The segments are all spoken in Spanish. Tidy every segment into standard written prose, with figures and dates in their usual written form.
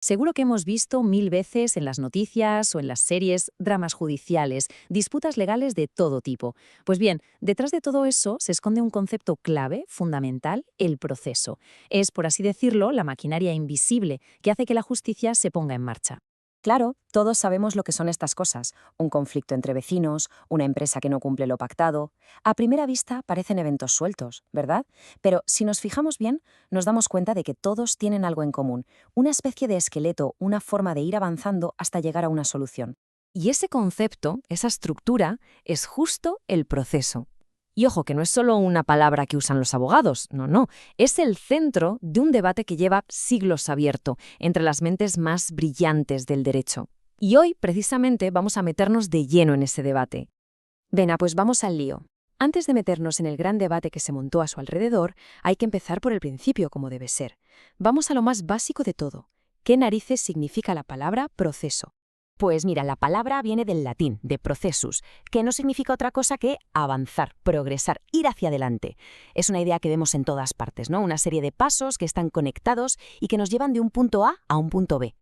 Seguro que hemos visto mil veces en las noticias o en las series dramas judiciales, disputas legales de todo tipo. Pues bien, detrás de todo eso se esconde un concepto clave, fundamental, el proceso. Es, por así decirlo, la maquinaria invisible que hace que la justicia se ponga en marcha. Claro, todos sabemos lo que son estas cosas. Un conflicto entre vecinos, una empresa que no cumple lo pactado. A primera vista parecen eventos sueltos, ¿verdad? Pero si nos fijamos bien, nos damos cuenta de que todos tienen algo en común, una especie de esqueleto, una forma de ir avanzando hasta llegar a una solución. Y ese concepto, esa estructura, es justo el proceso. Y ojo, que no es solo una palabra que usan los abogados, no, es el centro de un debate que lleva siglos abierto entre las mentes más brillantes del derecho. Y hoy, precisamente, vamos a meternos de lleno en ese debate. Venga, pues vamos al lío. Antes de meternos en el gran debate que se montó a su alrededor, hay que empezar por el principio, como debe ser. Vamos a lo más básico de todo. ¿Qué narices significa la palabra proceso? Pues mira, la palabra viene del latín, de processus, que no significa otra cosa que avanzar, progresar, ir hacia adelante. Es una idea que vemos en todas partes, ¿no? Una serie de pasos que están conectados y que nos llevan de un punto A un punto B.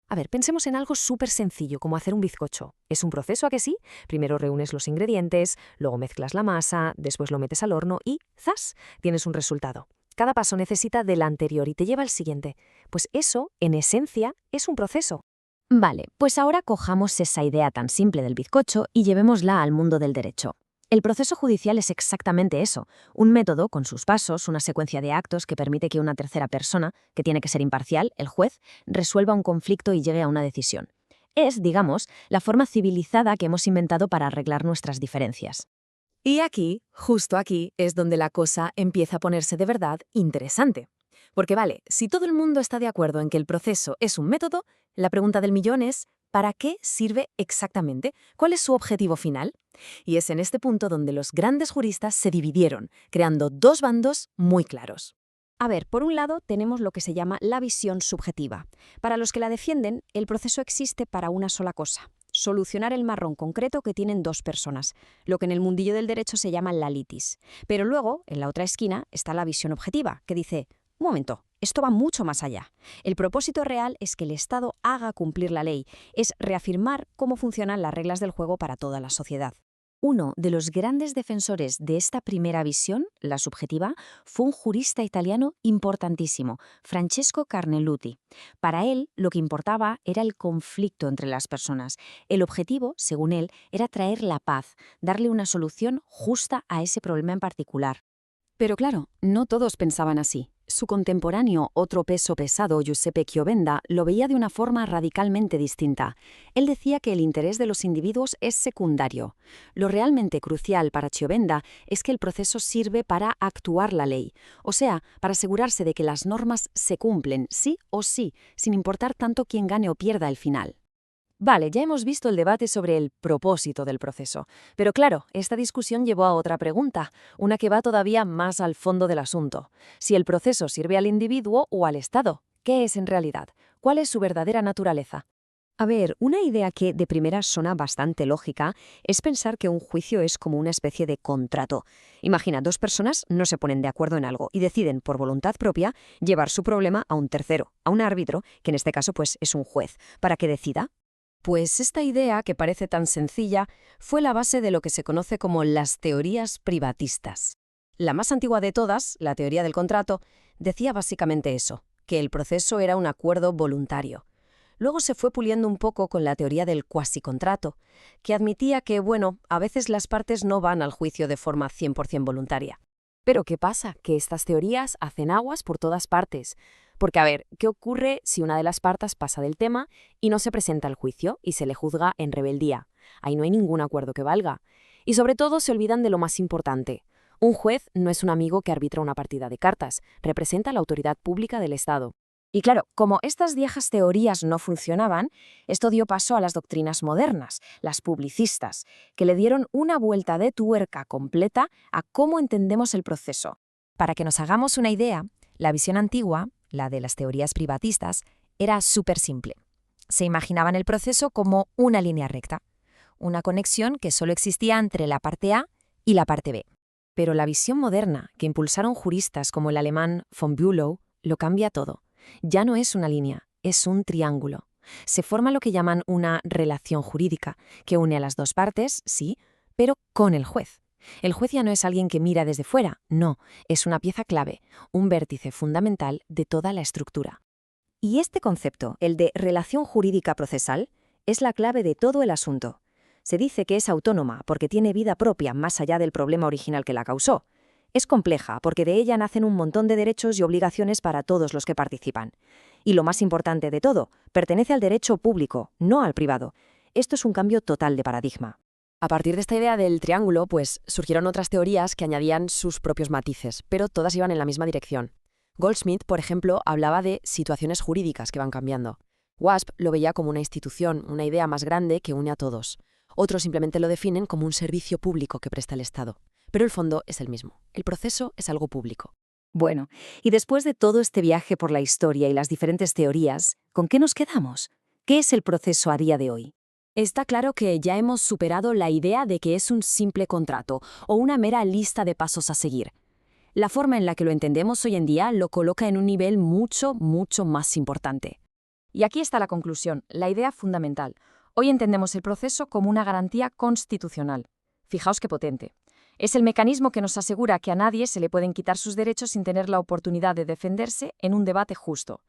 A ver, pensemos en algo súper sencillo, como hacer un bizcocho. ¿Es un proceso, a que sí? Primero reúnes los ingredientes, luego mezclas la masa, después lo metes al horno y ¡zas!, tienes un resultado. Cada paso necesita del anterior y te lleva al siguiente. Pues eso, en esencia, es un proceso. Vale, pues ahora cojamos esa idea tan simple del bizcocho y llevémosla al mundo del derecho. El proceso judicial es exactamente eso, un método con sus pasos, una secuencia de actos que permite que una tercera persona, que tiene que ser imparcial, el juez, resuelva un conflicto y llegue a una decisión. Es, digamos, la forma civilizada que hemos inventado para arreglar nuestras diferencias. Y aquí, justo aquí, es donde la cosa empieza a ponerse de verdad interesante. Porque vale, si todo el mundo está de acuerdo en que el proceso es un método, la pregunta del millón es, ¿para qué sirve exactamente? ¿Cuál es su objetivo final? Y es en este punto donde los grandes juristas se dividieron, creando dos bandos muy claros. A ver, por un lado tenemos lo que se llama la visión subjetiva. Para los que la defienden, el proceso existe para una sola cosa: solucionar el marrón concreto que tienen dos personas, lo que en el mundillo del derecho se llama la litis. Pero luego, en la otra esquina, está la visión objetiva, que dice: un momento, esto va mucho más allá. El propósito real es que el Estado haga cumplir la ley, es reafirmar cómo funcionan las reglas del juego para toda la sociedad. Uno de los grandes defensores de esta primera visión, la subjetiva, fue un jurista italiano importantísimo, Francesco Carneluti. Para él, lo que importaba era el conflicto entre las personas. El objetivo, según él, era traer la paz, darle una solución justa a ese problema en particular. Pero claro, no todos pensaban así. Su contemporáneo, otro peso pesado, Giuseppe Chiovenda, lo veía de una forma radicalmente distinta. Él decía que el interés de los individuos es secundario. Lo realmente crucial para Chiovenda es que el proceso sirve para actuar la ley, o sea, para asegurarse de que las normas se cumplen, sí o sí, sin importar tanto quién gane o pierda al final. Vale, ya hemos visto el debate sobre el propósito del proceso, pero claro, esta discusión llevó a otra pregunta, una que va todavía más al fondo del asunto. Si el proceso sirve al individuo o al Estado, ¿qué es en realidad? ¿Cuál es su verdadera naturaleza? A ver, una idea que de primera suena bastante lógica es pensar que un juicio es como una especie de contrato. Imagina, dos personas no se ponen de acuerdo en algo y deciden, por voluntad propia, llevar su problema a un tercero, a un árbitro, que en este caso pues es un juez, para que decida. Pues esta idea, que parece tan sencilla, fue la base de lo que se conoce como las teorías privatistas. La más antigua de todas, la teoría del contrato, decía básicamente eso, que el proceso era un acuerdo voluntario. Luego se fue puliendo un poco con la teoría del cuasicontrato, que admitía que, bueno, a veces las partes no van al juicio de forma 100% voluntaria. Pero ¿qué pasa? Que estas teorías hacen aguas por todas partes. Porque, a ver, ¿qué ocurre si una de las partes pasa del tema y no se presenta al juicio y se le juzga en rebeldía? Ahí no hay ningún acuerdo que valga. Y sobre todo se olvidan de lo más importante. Un juez no es un amigo que arbitra una partida de cartas, representa la autoridad pública del Estado. Y claro, como estas viejas teorías no funcionaban, esto dio paso a las doctrinas modernas, las publicistas, que le dieron una vuelta de tuerca completa a cómo entendemos el proceso. Para que nos hagamos una idea, la visión antigua, la de las teorías privatistas, era súper simple. Se imaginaban el proceso como una línea recta, una conexión que solo existía entre la parte A y la parte B. Pero la visión moderna, que impulsaron juristas como el alemán von Bülow, lo cambia todo. Ya no es una línea, Es un triángulo. Se forma lo que llaman una relación jurídica, que une a las dos partes, sí, pero con el juez. El juez ya no es alguien que mira desde fuera, no, es una pieza clave, un vértice fundamental de toda la estructura. Y este concepto, el de relación jurídica procesal, es la clave de todo el asunto. Se dice que es autónoma porque tiene vida propia más allá del problema original que la causó. Es compleja porque de ella nacen un montón de derechos y obligaciones para todos los que participan. Y lo más importante de todo, pertenece al derecho público, no al privado. Esto es un cambio total de paradigma. A partir de esta idea del triángulo, pues surgieron otras teorías que añadían sus propios matices, pero todas iban en la misma dirección. Goldsmith, por ejemplo, hablaba de situaciones jurídicas que van cambiando. Wasp lo veía como una institución, una idea más grande que une a todos. Otros simplemente lo definen como un servicio público que presta el Estado. Pero el fondo es el mismo. El proceso es algo público. Bueno, y después de todo este viaje por la historia y las diferentes teorías, ¿con qué nos quedamos? ¿Qué es el proceso a día de hoy? Está claro que ya hemos superado la idea de que es un simple contrato o una mera lista de pasos a seguir. La forma en la que lo entendemos hoy en día lo coloca en un nivel mucho, mucho más importante. Y aquí está la conclusión, la idea fundamental. Hoy entendemos el proceso como una garantía constitucional. Fijaos qué potente. Es el mecanismo que nos asegura que a nadie se le pueden quitar sus derechos sin tener la oportunidad de defenderse en un debate justo.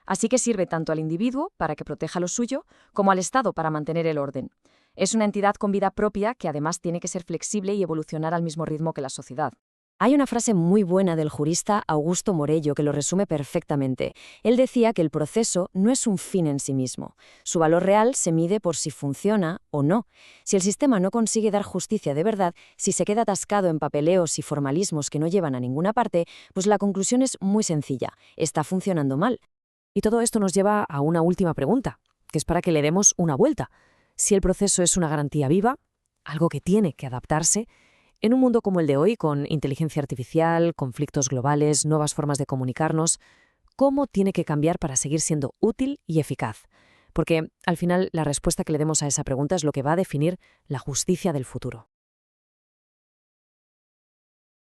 Así que sirve tanto al individuo, para que proteja lo suyo, como al Estado para mantener el orden. Es una entidad con vida propia que además tiene que ser flexible y evolucionar al mismo ritmo que la sociedad. Hay una frase muy buena del jurista Augusto Morello que lo resume perfectamente. Él decía que el proceso no es un fin en sí mismo. Su valor real se mide por si funciona o no. Si el sistema no consigue dar justicia de verdad, si se queda atascado en papeleos y formalismos que no llevan a ninguna parte, pues la conclusión es muy sencilla. Está funcionando mal. Y todo esto nos lleva a una última pregunta, que es para que le demos una vuelta. Si el proceso es una garantía viva, algo que tiene que adaptarse, en un mundo como el de hoy, con inteligencia artificial, conflictos globales, nuevas formas de comunicarnos, ¿cómo tiene que cambiar para seguir siendo útil y eficaz? Porque, al final, la respuesta que le demos a esa pregunta es lo que va a definir la justicia del futuro.